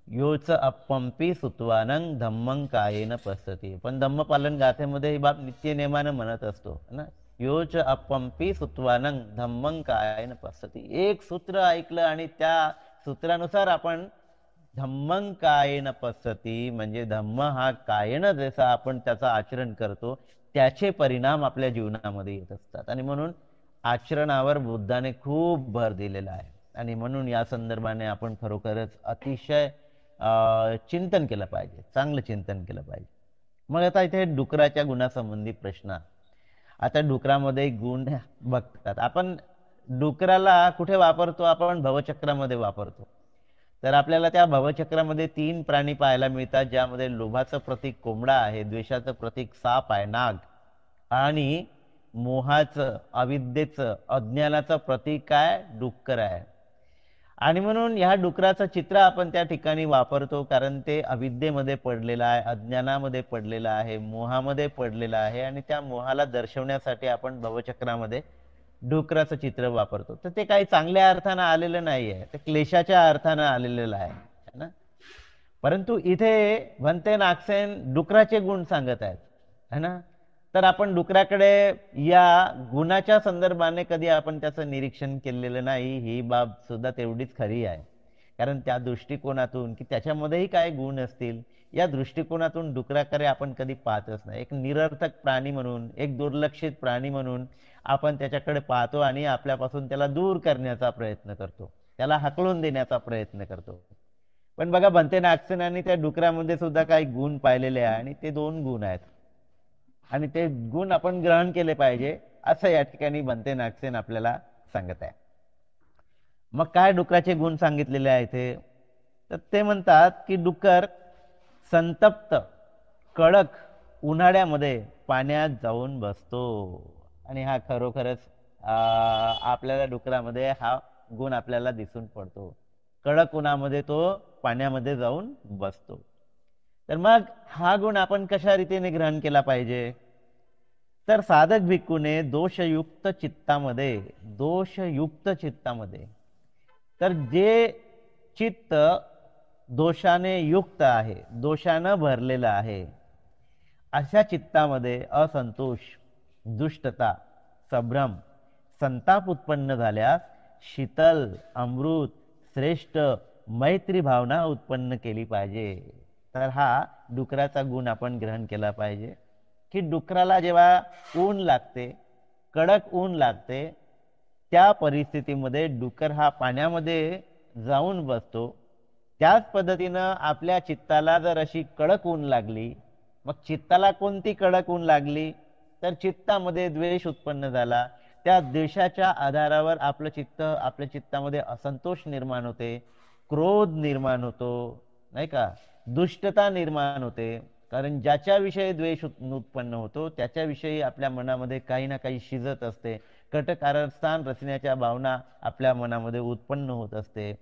योच अपंपी सुत्वानं धम्मं कायेन पसती. पण धम्मपालन गाथेमध्ये ही बाब नित्य नेमानं म्हणत असतो ना, योच अपंपी सुत्वानं धम्मं कायेन पसती. एक सूत्र ऐकलं आणि त्या सूत्रानुसार आपण धम्मं कायेन पसती, म्हणजे धम्म हा कायेन जसा आपण त्याचा आचरण करतो त्याचे परिणाम आपल्या जीवनामध्ये येत असतात. आणि म्हणून आचरणावर बुद्धाने खूप भर दिलेला आहे. आणि म्हणून या संदर्भाने आपण खरोखरच अतिशय चिंतन केलं पाहिजे, चांगलं चिंतन केलं पाहिजे. मग आता इथे डुकराच्या गुणासंबंधी प्रश्न. आता डुकरामध्ये गुण बघतात आपण. डुकराला कुठे वापरतो आपण? भवचक्रामध्ये वापरतो. तर आपल्याला त्या भवचक्रामध्ये 3 प्राणी पाहायला मिळतात, ज्यामध्ये लोभाचं प्रतीक कोंबडा आहे, द्वेषाचं प्रतीक साप आहे, नाग, आणि मोहाचं, अविद्येचं, अज्ञानाचं प्रतीक काय? डुक्कर आहे. आणि म्हणून ह्या डुकराचं चित्र आपण त्या ठिकाणी वापरतो, कारण ते अविद्येमध्ये पडलेलं आहे, अज्ञानामध्ये पडलेलं आहे, मोहामध्ये पडलेलं आहे, आणि त्या मोहाला दर्शवण्यासाठी आपण भवचक्रामध्ये डुकराचं चित्र वापरतो. तर ते काही चांगल्या अर्थानं आलेलं नाही आहे, ते क्लेशाच्या अर्थानं आलेलं आहे ना. परंतु इथे भंते नागसेन डुकराचे गुण सांगत आहेत, है ना. तर आपण डुकराकडे या गुणाच्या संदर्भाने कधी आपण त्याचं निरीक्षण केलेलं नाही. ही बाब सुद्धा तेवढीच खरी आहे, कारण त्या दृष्टिकोनातून की त्याच्यामध्येही काय गुण असतील, या दृष्टिकोनातून डुकराकडे आपण कधी पाहतच नाही. एक निरर्थक प्राणी म्हणून, एक दुर्लक्षित प्राणी म्हणून आपण त्याच्याकडे पाहतो आणि आपल्यापासून त्याला दूर करण्याचा प्रयत्न करतो, त्याला हाकलून देण्याचा प्रयत्न करतो. पण बघा, भंते नागसेनांनी त्या डुकरामध्ये सुद्धा काही गुण पाहिलेले आहे, आणि ते 2 गुण आहेत, आणि ते गुण आपण ग्रहण केले पाहिजे, असं या ठिकाणी भंते नागसेन आपल्याला सांगत आहे. मग काय डुकराचे गुण सांगितलेले आहे इथे? तर ते म्हणतात की डुकर संतप्त कडक उन्हाळ्यामध्ये पाण्यात जाऊन बसतो. आणि हा खरोखरच आपल्याला डुकरामध्ये हा गुण आपल्याला दिसून पडतो. कडक उन्हामध्ये तो पाण्यामध्ये जाऊन बसतो. तर मग हा गुण आपण कशा रीतीने ग्रहण केला पाहिजे? तर साधक भिक्खूने दोषयुक्त चित्तामध्ये, दोषयुक्त चित्तामध्ये, तर जे चित्त दोषाने युक्त आहे, दोषानं भरलेलं आहे, अशा चित्तामध्ये असंतोष, दुष्टता, संभ्रम, संताप उत्पन्न झाल्यास शीतल, अमृत, श्रेष्ठ मैत्री भावना उत्पन्न केली पाहिजे. तर हा डुकराचा गुण आपण ग्रहण केला पाहिजे की डुकराला जेव्हा ऊन लागते, कडक ऊन लागते, त्या परिस्थितीमध्ये डुकर हा पाण्यामध्ये जाऊन बसतो. त्याच पद्धतीनं आपल्या चित्ताला जर अशी कडक ऊन लागली, मग चित्ताला कोणती कडक ऊन लागली? तर चित्तामध्ये द्वेष उत्पन्न झाला. त्या द्वेषाच्या आधारावर आपल्या चित्तामध्ये असंतोष निर्माण होते, क्रोध निर्माण होतो, नाही का, दुष्टता निर्माण होते. कारण ज्याच्याविषयी द्वेष उत्पन्न होतो त्याच्याविषयी आपल्या मनामध्ये काही ना काही शिजत असते, कटकारस्थान रचण्याच्या भावना आपल्या मनामध्ये उत्पन्न होत असते,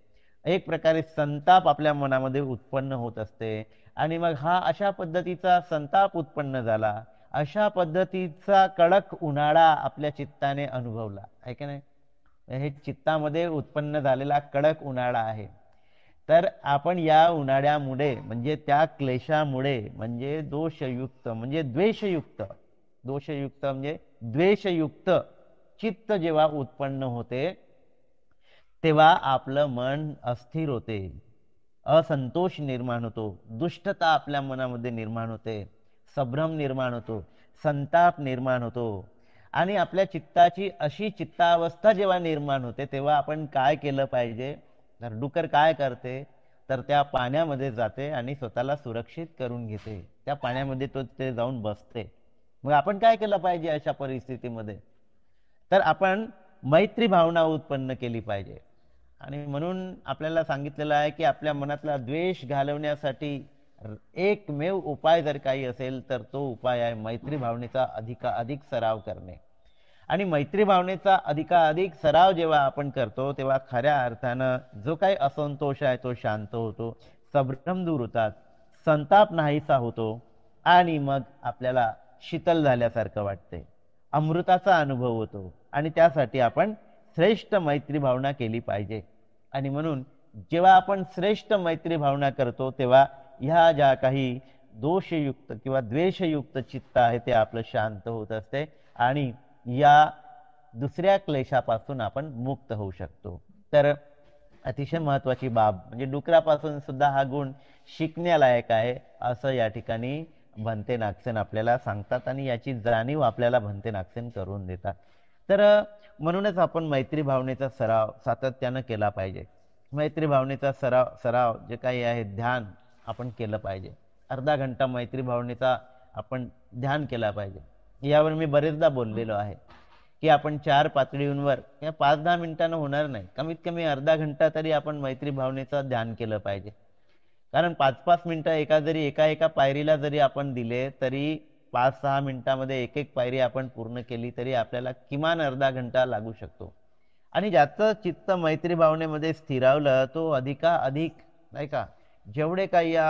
एक प्रकारे संताप आपल्या मनामध्ये उत्पन्न होत असते. आणि मग हा अशा पद्धतीचा संताप उत्पन्न झाला, अशा पद्धतीचा कडक उन्हाळा आपल्या चित्ताने अनुभवला आहे की नाही. हे चित्तामध्ये उत्पन्न झालेला कडक उन्हाळा आहे. तर आपण या उन्हाळ्यामुळे, म्हणजे त्या क्लेशामुळे, म्हणजे दोषयुक्त म्हणजे द्वेषयुक्त, दोषयुक्त म्हणजे द्वेषयुक्त चित्त जेव्हा उत्पन्न होते, तेव्हा आपलं मन अस्थिर होते, असंतोष निर्माण होतो, दुष्टता आपल्या मनामध्ये निर्माण होते, संभ्रम निर्माण होतो, संताप निर्माण होतो. आणि आपल्या चित्ताची अशी चित्तावस्था जेव्हा निर्माण होते, तेव्हा आपण काय केलं पाहिजे? तर डुकर काय करते? तर त्या पाण्यामध्ये जाते आणि स्वतःला सुरक्षित करून घेते, त्या पाण्यामध्ये ते जाऊन बसते. मग आपण काय केलं पाहिजे अशा परिस्थितीमध्ये? तर आपण मैत्री भावना उत्पन्न केली पाहिजे. आणि म्हणून आपल्याला सांगितलेलं आहे की आपल्या मनातला द्वेष घालवण्यासाठी एकमेव उपाय जर काही असेल तर तो उपाय आहे मैत्री भावनेचा अधिकाधिक सराव करणे. आणि मैत्री भावनेचा अधिकाधिक सराव जेव्हा आपण करतो, तेव्हा खऱ्या अर्थानं जो काही असंतोष आहे तो शांत होतो, संभ्रम दूर होतात, संताप नाहीसा होतो, आणि मग आपल्याला शीतल झाल्यासारखं वाटते, अमृताचा अनुभव होतो. आणि त्यासाठी आपण श्रेष्ठ मैत्री भावना केली पाहिजे. आणि म्हणून जेव्हा आपण श्रेष्ठ मैत्री भावना करतो, तेव्हा ह्या ज्या काही दोषयुक्त किंवा द्वेषयुक्त चित्त आहे ते आपलं शांत होत असते, आणि या दुसऱ्या क्लेशापासून आपण मुक्त होऊ शकतो. तर अतिशय महत्वाची बाब म्हणजे डुकरापासून सुद्धा हा गुण शिकण्यालायक आहे, असं या ठिकाणी भंते नागसेन आपल्याला सांगतात, आणि याची जाणीव आपल्याला भंते नागसेन करून देतात. तर म्हणूनच आपण मैत्री भावनेचा सराव सातत्यानं केला पाहिजे. मैत्री भावनेचा सराव सराव जे काही आहे ध्यान आपण केलं पाहिजे. अर्धा घंटा मैत्री भावनेचा आपण ध्यान केला पाहिजे. यावर मी बरेचदा बोललेलो आहे की आपण 4 पातळींवर या 5-10 मिनिटांना होणार नाही, कमीत कमी अर्धा घंटा तरी आपण मैत्री भावनेचं ध्यान केलं पाहिजे. कारण 5-5 मिनिटं एका पायरीला जरी आपण दिले तरी 5-6 मिनिटांमध्ये एक पायरी आपण पूर्ण केली तरी आपल्याला किमान अर्धा घंटा लागू शकतो. आणि ज्याचं चित्त मैत्री भावनेमध्ये स्थिरावलं तो अधिक नाही का, जेवढे काही या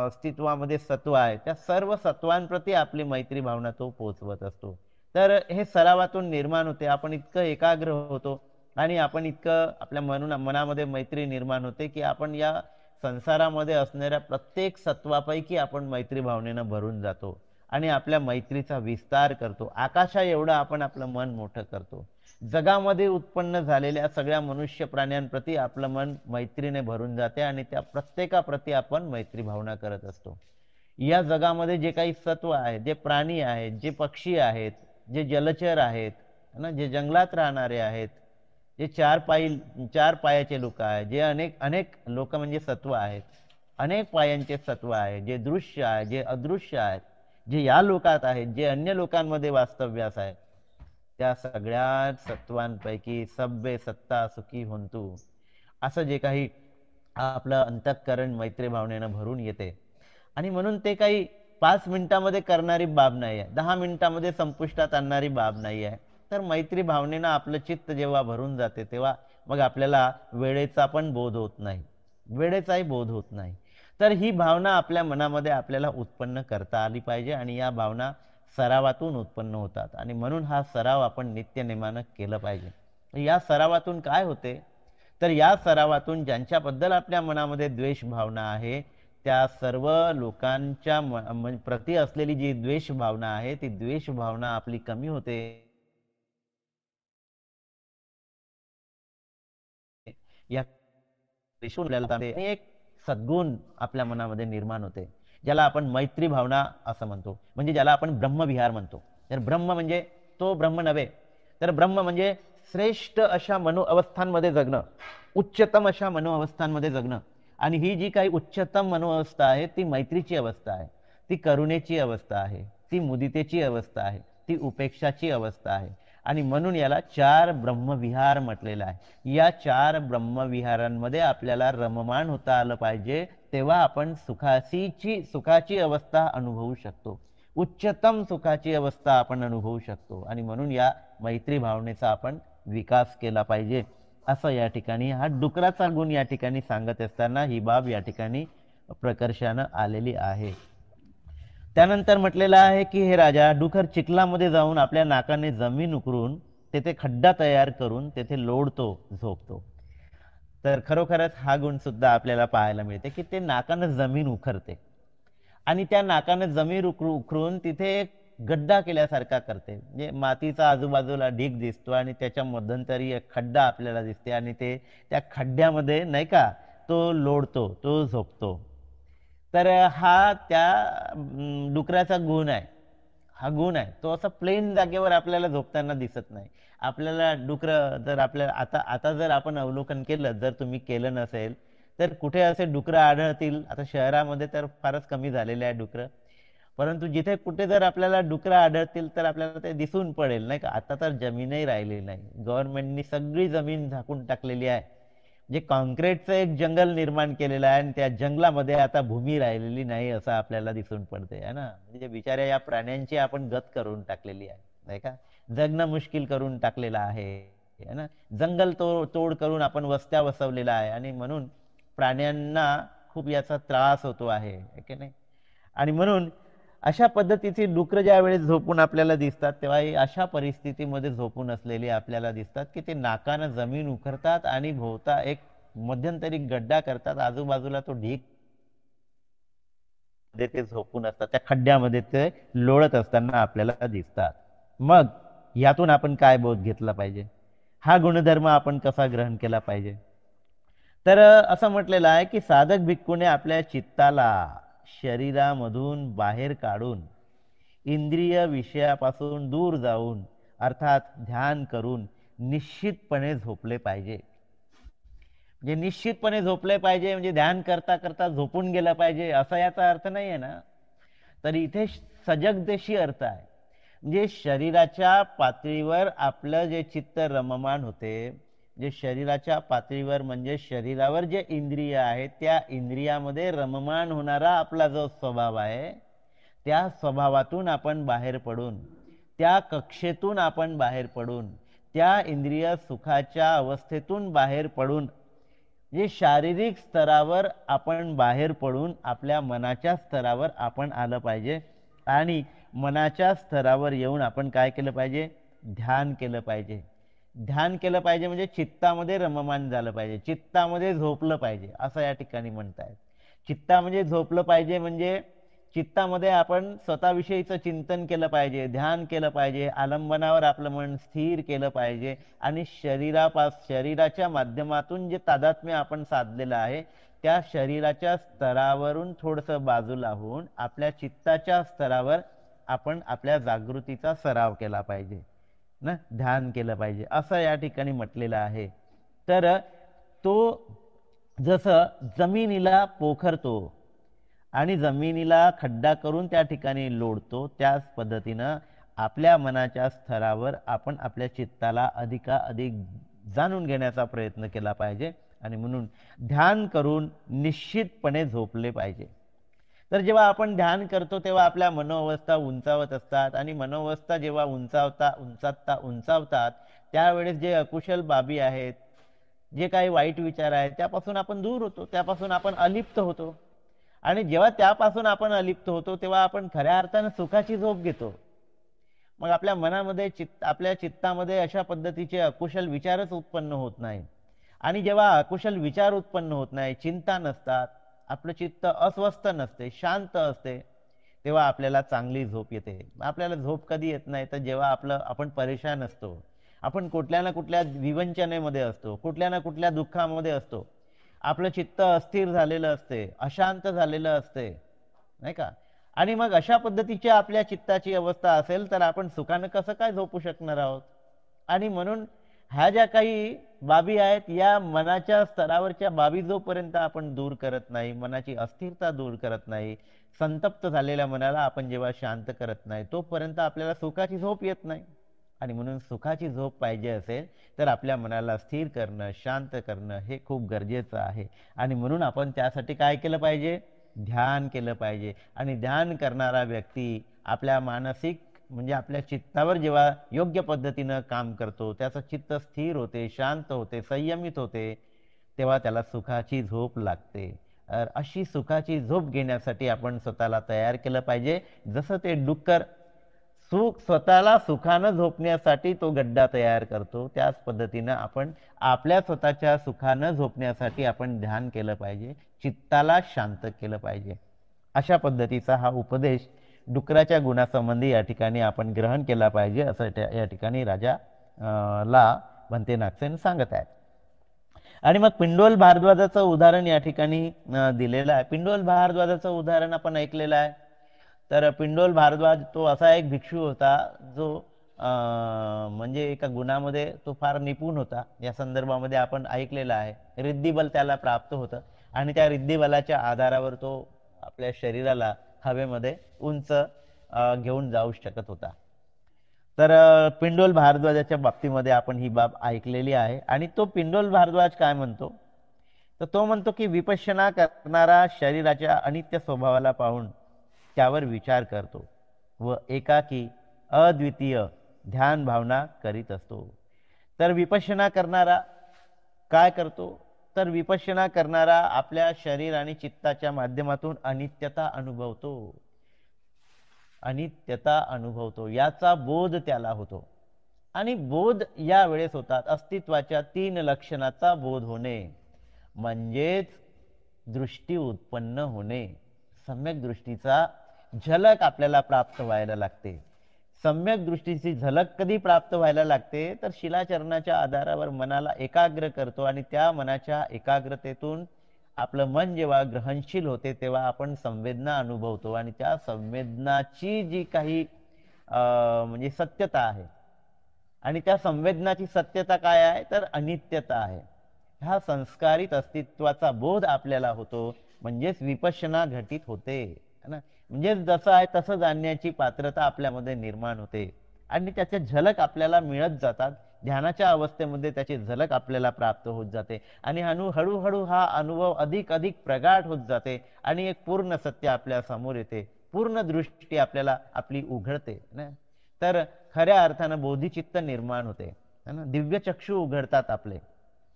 अस्तित्वामध्ये सत्व आहे त्या सर्व सत्वांप्रती आपली मैत्री भावना तो पोचवत असतो. तर हे सरावातून निर्माण होते. आपण इतकं एकाग्र होतो आणि आपण इतकं आपल्या मनामध्ये मैत्री निर्माण होते की आपण या संसारामध्ये असणाऱ्या प्रत्येक सत्वापैकी आपण मैत्री भावनेनं भरून जातो आणि आपल्या मैत्रीचा विस्तार करतो. आकाशा एवढं आपण आपलं मन मोठं करतो. जगामध्ये उत्पन्न झालेल्या सगळ्या मनुष्य प्राण्यांप्रती आपलं मन मैत्रीने भरून जाते आणि त्या प्रत्येकाप्रती आपण मैत्री भावना करत असतो. या जगामध्ये जे काही सत्व आहे, जे प्राणी आहेत, जे पक्षी आहेत, जे जलचर आहेत ना, जे जंगलात राहणारे आहेत, जे चार पायाचे लोक आहेत, जे अनेक लोक म्हणजे सत्व आहेत, अनेक पायांचे सत्व आहे, जे दृश्य आहे, जे अदृश्य आहेत, जे या लोकात आहेत, जे अन्य लोकांमध्ये वास्तव्यास आहे, त्या सगळ्या सत्वांपैकी सभ्य सत्ता सुखी होंतु असं जे काही आपलं अंतःकरण मैत्री भावनेनं भरून येते. आणि म्हणून ते काही 5 मिनिटांमध्ये करणारी बाब नाही आहे, 10 मिनिटांमध्ये संपुष्टात आणणारी बाब नाही आहे. तर मैत्री भावनेनं आपलं चित्त जेव्हा भरून जाते तेव्हा मग आपल्याला वेळेचा पण बोध होत नाही, वेळेचाही बोध होत नाही. तर ही भावना आपल्या मनामध्ये आपल्याला उत्पन्न करता आली पाहिजे आणि या भावना सरावातून उत्पन्न होतात आणि म्हणून हा सराव आपण नित्यनेमानं केलं पाहिजे. या सरावातून काय होते तर या सरावातून ज्यांच्याबद्दल आपल्या मनामध्ये द्वेष भावना आहे त्या सर्व लोकांच्या प्रती असलेली जी द्वेष भावना आहे ती द्वेष भावना आपली कमी होते. या एक सद्गुण आपल्या मनामध्ये निर्माण होते ज्याला आपण मैत्री भावना असं म्हणतो, म्हणजे ज्याला आपण ब्रह्मविहार म्हणतो. तर ब्रह्म म्हणजे तो ब्रह्म नव्हे, तर ब्रह्म म्हणजे श्रेष्ठ अशा मनोअवस्थांमध्ये जगणं, उच्चतम अशा मनोअवस्थांमध्ये जगणं. आणि ही जी काही उच्चतम मनोअवस्था आहे ती मैत्रीची अवस्था आहे, ती करुणेची अवस्था आहे, ती मुदितेची अवस्था आहे, ती उपेक्षाची अवस्था आहे. आणि म्हणून याला 4 ब्रह्मविहार म्हटलेलं आहे. या 4 ब्रह्मविहारांमध्ये आपल्याला रममाण होता आलं पाहिजे, तेव्हा आपण सुखाची अवस्था अनुभवू शकतो, उच्चतम सुखाची अवस्था आपण अनुभवू शकतो. आणि म्हणून या मैत्री भावनेचा आपण विकास केला पाहिजे असं या ठिकाणी हा डुकराचा गुण या ठिकाणी सांगत असताना ही बाब या ठिकाणी प्रकर्षानं आलेली आहे. त्यानंतर म्हटलेलं आहे की हे राजा, डुकर चिखलामध्ये जाऊन आपल्या नाकाने जमीन उकरून तेथे खड्डा तयार करून तेथे लोळतो, झोपतो. तर खरोखरच हा गुण सुद्धा आपल्याला पाहायला मिळते की ते नाकानं जमीन उखरते आणि त्या नाकानं जमीन उखरून तिथे एक गड्डा केल्यासारखा करते. म्हणजे मातीचा आजूबाजूला ढीग दिसतो आणि त्याच्या मध्यंतरी एक खड्डा आपल्याला दिसते आणि ते त्या खड्ड्यामध्ये नाही का तो लोळतो, तो झोपतो. तर हा त्या डुकराचा गुण आहे, हा गुण आहे. तो असा प्लेन जागेवर आपल्याला झोपताना दिसत नाही. आपल्याला डुकर जर आपल्याला आता जर आपण अवलोकन केलं, जर तुम्ही केलं नसेल तर कुठे असे डुकरं आढळतील. आता शहरामध्ये तर फारच कमी झालेले आहे डुकरं, परंतु जिथे कुठे जर आपल्याला डुकरं आढळतील तर आपल्याला ते दिसून पडेल नाही का. आता तर जमीनही राहिलेली नाही, गव्हर्नमेंटनी सगळी जमीन झाकून टाकलेली आहे. जे कॉन्क्रीटचं एक जंगल निर्माण केलेलं आहे आणि त्या जंगलामध्ये आता भूमी राहिलेली नाही असं आपल्याला दिसून पडते आहे ना. म्हणजे बिचाऱ्या या प्राण्यांची आपण गत करून टाकलेली आहे नाही का, जगणं मुश्किल करून टाकलेलं आहे ना. जंगल तोड करून आपण वस्त्या वसवलेला आहे आणि म्हणून प्राण्यांना खूप याचा त्रास होतो आहे की नाही. आणि म्हणून अशा पद्धतीची डुकरं ज्या वेळेस झोपून आपल्याला दिसतात तेव्हा अशा परिस्थितीमध्ये झोपून असलेली आपल्याला दिसतात की ते नाकानं जमीन उखरतात आणि भोवता एक मध्यंतरी गड्डा करतात, आजूबाजूला तो ढीग ते झोपून असतात, त्या खड्ड्यामध्ये ते लोळत असताना आपल्याला दिसतात. मग यातून आपण काय बोध घेतला पाहिजे, हा गुणधर्म आपण कसा ग्रहण केला पाहिजे. तर असं म्हटलेलं आहे की साधक भिक्खूने आपल्या चित्ताला शरीरामधून बाहेर काढून इंद्रिय विषयापासून दूर जाऊन अर्थात ध्यान करून निश्चितपणे झोपले पाहिजे. म्हणजे निश्चितपणे झोपले पाहिजे म्हणजे ध्यान करता करता झोपून गेलं पाहिजे असा याचा अर्थ नाही आहे ना. तर इथे सजगतेशी अर्थ आहे. म्हणजे शरीराच्या पातळीवर आपलं जे चित्त रममान होते, जे शरीराच्या पातळीवर म्हणजे शरीरावर जे इंद्रिय आहेत त्या इंद्रियामध्ये रममान होणारा आपला जो स्वभाव आहे, त्या स्वभावातून आपण बाहेर पडून, त्या कक्षेतून आपण बाहेर पडून, त्या इंद्रिय सुखाच्या अवस्थेतून बाहेर पडून, जे शारीरिक स्तरावर आपण बाहेर पडून आपल्या मनाच्या स्तरावर आपण आलं पाहिजे. आणि मनाच्या स्तरावर येऊन आपण काय केलं पाहिजे, ध्यान केलं पाहिजे. ध्यान केलं पाहिजे म्हणजे चित्तामध्ये रममान झालं पाहिजे, चित्तामध्ये झोपलं पाहिजे असं या ठिकाणी म्हणतायत. चित्तामध्ये झोपलं पाहिजे म्हणजे चित्तामध्ये आपण स्वतःविषयीचं चिंतन केलं पाहिजे, ध्यान केलं पाहिजे, आलंबनावर आपलं मन स्थिर केलं पाहिजे आणि शरीराच्या माध्यमातून जे तादात्म्य आपण साधलेलं आहे त्या शरीराच्या स्तरावरून थोडंसं बाजूला होऊन आपल्या चित्ताच्या स्तरावर आपण आपल्या जागृतीचा सराव केला पाहिजे ना, ध्यान केलं पाहिजे असं या ठिकाणी म्हटलेलं आहे. तर तो जसं जमिनीला पोखरतो आणि जमिनीला खड्डा करून त्या ठिकाणी लोळतो, त्याच पद्धतीनं आपल्या मनाच्या स्तरावर आपण आपल्या चित्ताला अधिकाधिक जाणून घेण्याचा प्रयत्न केला पाहिजे आणि म्हणून ध्यान करून निश्चितपणे झोपले पाहिजे. तर जेव्हा आपण ध्यान करतो तेव्हा आपल्या मनोअवस्था उंचावत असतात आणि मनोअवस्था जेव्हा उंचावतात त्यावेळेस जे अकुशल बाबी आहेत, जे काही वाईट विचार आहेत त्यापासून आपण दूर होतो, त्यापासून आपण अलिप्त होतो. आणि जेव्हा त्यापासून आपण अलिप्त होतो तेव्हा आपण खऱ्या अर्थानं सुखाची झोप घेतो. मग आपल्या मनामध्ये आपल्या चित्तामध्ये अशा पद्धतीचे अकुशल विचारच उत्पन्न होत नाही. आणि जेव्हा अकुशल विचार उत्पन्न होत नाही, चिंता नसतात, आपलं चित्त अस्वस्थ नसते, शांत असते, तेव्हा आपल्याला चांगली झोप येते. आपल्याला झोप कधी येत नाही तर जेव्हा आपण परेशान असतो, आपण कुठल्या ना कुठल्या विवंचनेमध्ये असतो, कुठल्या ना कुठल्या दुःखामध्ये असतो, आपलं चित्त अस्थिर झालेलं असते, अशांत झालेलं असते नाही का. आणि मग अशा पद्धतीची आपल्या चित्ताची अवस्था असेल तर आपण सुखानं कसं काय झोपू शकणार आहोत. आणि म्हणून ह्या ज्या काही बाबी आहेत या मनाच्या स्तरावरच्या बाबी जोपर्यंत आपण दूर करत नाही, मनाची अस्थिरता दूर करत नाही, संतप्त झालेल्या मनाला आपण जेव्हा शांत करत नाही तोपर्यंत आपल्याला सुखाची झोप येत नाही. आणि म्हणून सुखाची झोप पाहिजे असेल तर आपल्या मनाला स्थिर करणं, शांत करणं हे खूप गरजेचं आहे. आणि म्हणून आपण त्यासाठी काय केलं पाहिजे, ध्यान केलं पाहिजे. आणि ध्यान करणारा व्यक्ती आपल्या मानसिक म्हणजे आपल्या चित्तावर जेव्हा योग्य पद्धतीनं काम करतो, त्याचं चित्त स्थिर होते, शांत होते, संयमित होते, तेव्हा त्याला सुखाची झोप लागते. अशी सुखाची झोप घेण्यासाठी आपण स्वतःला तयार केलं पाहिजे. जसं ते डुक्कर स्वतःला सुखानं झोपण्यासाठी तो गड्डा तयार करतो, त्याच पद्धतीनं आपण आपल्या स्वतःच्या सुखानं झोपण्यासाठी आपण ध्यान केलं पाहिजे, चित्ताला शांत केलं पाहिजे. अशा पद्धतीचा हा उपदेश डुकराच्या गुणासंबंधी या ठिकाणी आपण ग्रहण केला पाहिजे असं या ठिकाणी राजा ला भंते नागसेन सांगत आहेत. आणि मग पिंडोल भारद्वाजाचं उदाहरण या ठिकाणी दिलेलं आहे. पिंडोल भारद्वाजाचं उदाहरण आपण ऐकलेलं आहे. तर पिंडोल भारद्वाज तो असा एक भिक्षू होता जो म्हणजे एका गुणामध्ये तो फार निपुण होता. या संदर्भामध्ये आपण ऐकलेलं आहे. रिद्धिबल त्याला प्राप्त होतं आणि त्या रिद्धिबलाच्या आधारावर तो आपल्या शरीराला हवेमध्ये उंच घेऊन जाऊ शकत होता. तर पिंडोल भारद्वाजाच्या बाबतीमध्ये आपण ही बाब ऐकलेली आहे. आणि तो पिंडोल भारद्वाज काय म्हणतो, तर तो म्हणतो की विपश्यना करणारा शरीराच्या अनित्य स्वभावाला पाहून त्यावर विचार करतो व एकाकी अद्वितीय ध्यान भावना करीत असतो. तर विपश्यना करणारा काय करतो, तर विपश्यना करणारा आपल्या शरीर आणि चित्ताच्या माध्यमातून अनित्यता अनुभवतो, याचा बोध त्याला होतो. आणि बोध या वेळेस होतात अस्तित्वाच्या 3 लक्षणाचा बोध होणे, म्हणजेच दृष्टी उत्पन्न होणे. सम्यक दृष्टीचा झलक आपल्याला प्राप्त व्हायला लागते. सम्यक दृष्टीची झलक कधी प्राप्त व्हायला लागते, तर शिलाचरणाच्या आधारावर मनाला एकाग्र करतो आणि त्या मनाच्या एकाग्रतेतून आपलं मन जेव्हा ग्रहणशील होते तेव्हा आपण संवेदना अनुभवतो. आणि त्या संवेदनाची जी काही म्हणजे सत्यता आहे, आणि त्या संवेदनाची सत्यता काय आहे, तर अनित्यता आहे. ह्या संस्कारित अस्तित्वाचा बोध आपल्याला होतो, म्हणजेच विपश्यना घटित होते है ना. म्हणजे जसं आहे तसं जाणण्याची पात्रता आपल्यामध्ये निर्माण होते आणि त्याचे झलक आपल्याला मिळत जातात. ध्यानाच्या अवस्थेमध्ये त्याची झलक आपल्याला प्राप्त होत जाते आणि हळूहळू हा अनुभव अधिक अधिक प्रगाढ होत जाते आणि एक पूर्ण सत्य आपल्या समोर येते, पूर्ण दृष्टी आपल्याला आपली उघडते ना. तर खऱ्या अर्थानं बोधिचित्त निर्माण होते है ना, दिव्य चक्षु उघडतात आपले.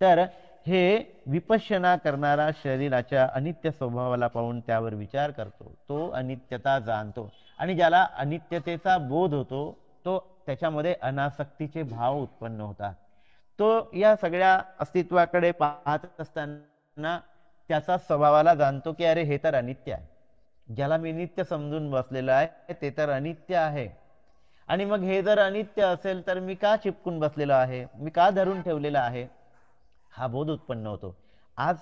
तर हे विपश्यना करणारा शरीराच्या अनित्य स्वभावाला पाहून त्यावर विचार करतो, तो अनित्यता जाणतो आणि ज्याला अनित्यतेचा बोध होतो तो त्याच्यामध्ये अनासक्तीचे भाव उत्पन्न होतात. तो या सगळ्या अस्तित्वाकडे पाहत असताना त्याचा स्वभावाला जाणतो की अरे हे तर अनित्य आहे, ज्याला मी नित्य समजून बसलेलं आहे ते तर अनित्य आहे. आणि मग हे जर अनित्य असेल तर मी का चिपकून बसलेलो आहे, मी का धरून ठेवलेला आहे, हा बोध उत्पन्न होतो. आज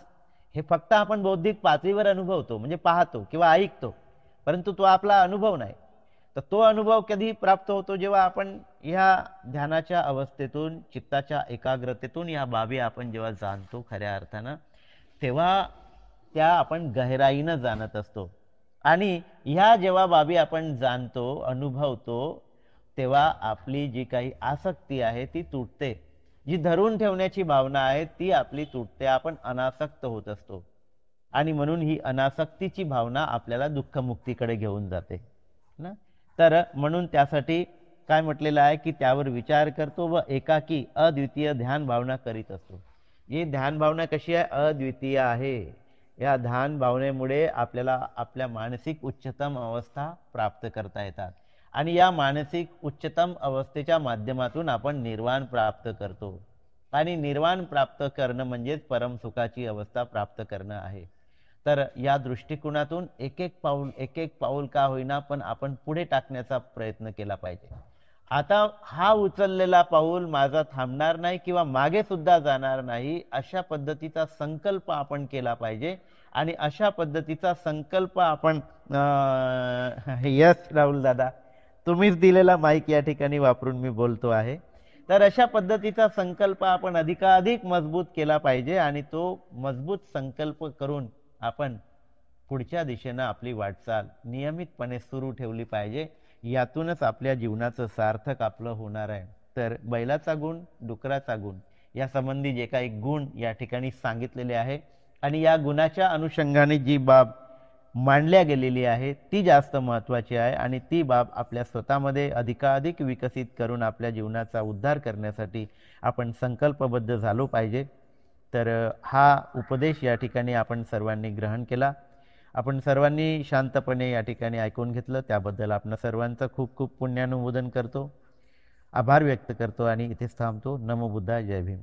हे फक्त आपण बौद्धिक पातळीवर अनुभवतो, म्हणजे पाहतो किंवा ऐकतो, परंतु तो आपला अनुभव नाही. तर तो अनुभव कधी प्राप्त होतो, जेव्हा आपण ह्या ध्यानाच्या अवस्थेतून, चित्ताच्या एकाग्रतेतून या बाबी आपण जेव्हा जाणतो खऱ्या अर्थानं, तेव्हा त्या आपण गहराईनं जाणत असतो. आणि ह्या जेव्हा बाबी आपण जाणतो, अनुभवतो, तेव्हा आपली जी काही आसक्ती आहे ती तुटते, जी धरून ठेवण्याची भावना आहे ती आपली तुटते, आपण अनासक्त होत असतो. आणि म्हणून ही अनासक्तीची भावना आपल्याला दुःखमुक्तीकडे घेऊन जाते ना. तर म्हणून त्यासाठी काय म्हटलेलं आहे की त्यावर विचार करतो व एकाकी अद्वितीय ध्यान भावना करीत असतो. ही ध्यान भावना कशी आहे, अद्वितीय आहे. या ध्यान भावनेमुळे आपल्याला आपल्या मानसिक उच्चतम अवस्था प्राप्त करता येतात आणि या मानसिक उच्चतम अवस्थेच्या माध्यमातून आपण निर्वाण प्राप्त करतो. आणि निर्वाण प्राप्त करणं म्हणजेच परमसुखाची अवस्था प्राप्त करणं आहे. तर या दृष्टिकोनातून एक एक पाऊल का होईना पण आपण पुढे टाकण्याचा प्रयत्न केला पाहिजे. आता हा उचललेला पाऊल माझा थांबणार नाही किंवा मागे सुद्धा जाणार नाही, अशा पद्धतीचा संकल्प आपण केला पाहिजे. आणि अशा पद्धतीचा संकल्प आपण यस राहुल दादा, तुम्हीच दिलेला माईक या ठिकाणी वापरून मी बोलतो आहे. तर अशा पद्धतीचा संकल्प आपण अधिकाधिक मजबूत केला पाहिजे आणि तो मजबूत संकल्प करून आपण पुढच्या दिशेनं आपली वाटचाल नियमितपणे सुरू ठेवली पाहिजे. यातूनच आपल्या जीवनाचं सार्थक आपलं होणार आहे. तर बैलाचा गुण, डुकराचा गुण या संबंधी जे काही गुण या ठिकाणी सांगितलेले आहे आणि या गुणाच्या अनुषंगाने जी बाब मांडल्या गेलेली आहे ती जास्त महत्त्वाची आहे आणि ती बाब आपल्या स्वतःमध्ये अधिकाधिक विकसित करून आपल्या जीवनाचा उद्धार करण्यासाठी आपण संकल्पबद्ध झालो पाहिजे. तर हा उपदेश या ठिकाणी आपण सर्वांनी ग्रहण केला. आपण सर्वांनी शांतपणे या ठिकाणी ऐकून घेतलं, त्याबद्दल आपण सर्वांचं खूप खूप पुण्यानुमोदन करतो, आभार व्यक्त करतो आणि इथेच थांबतो. नमो बुद्धाय, जय भीम.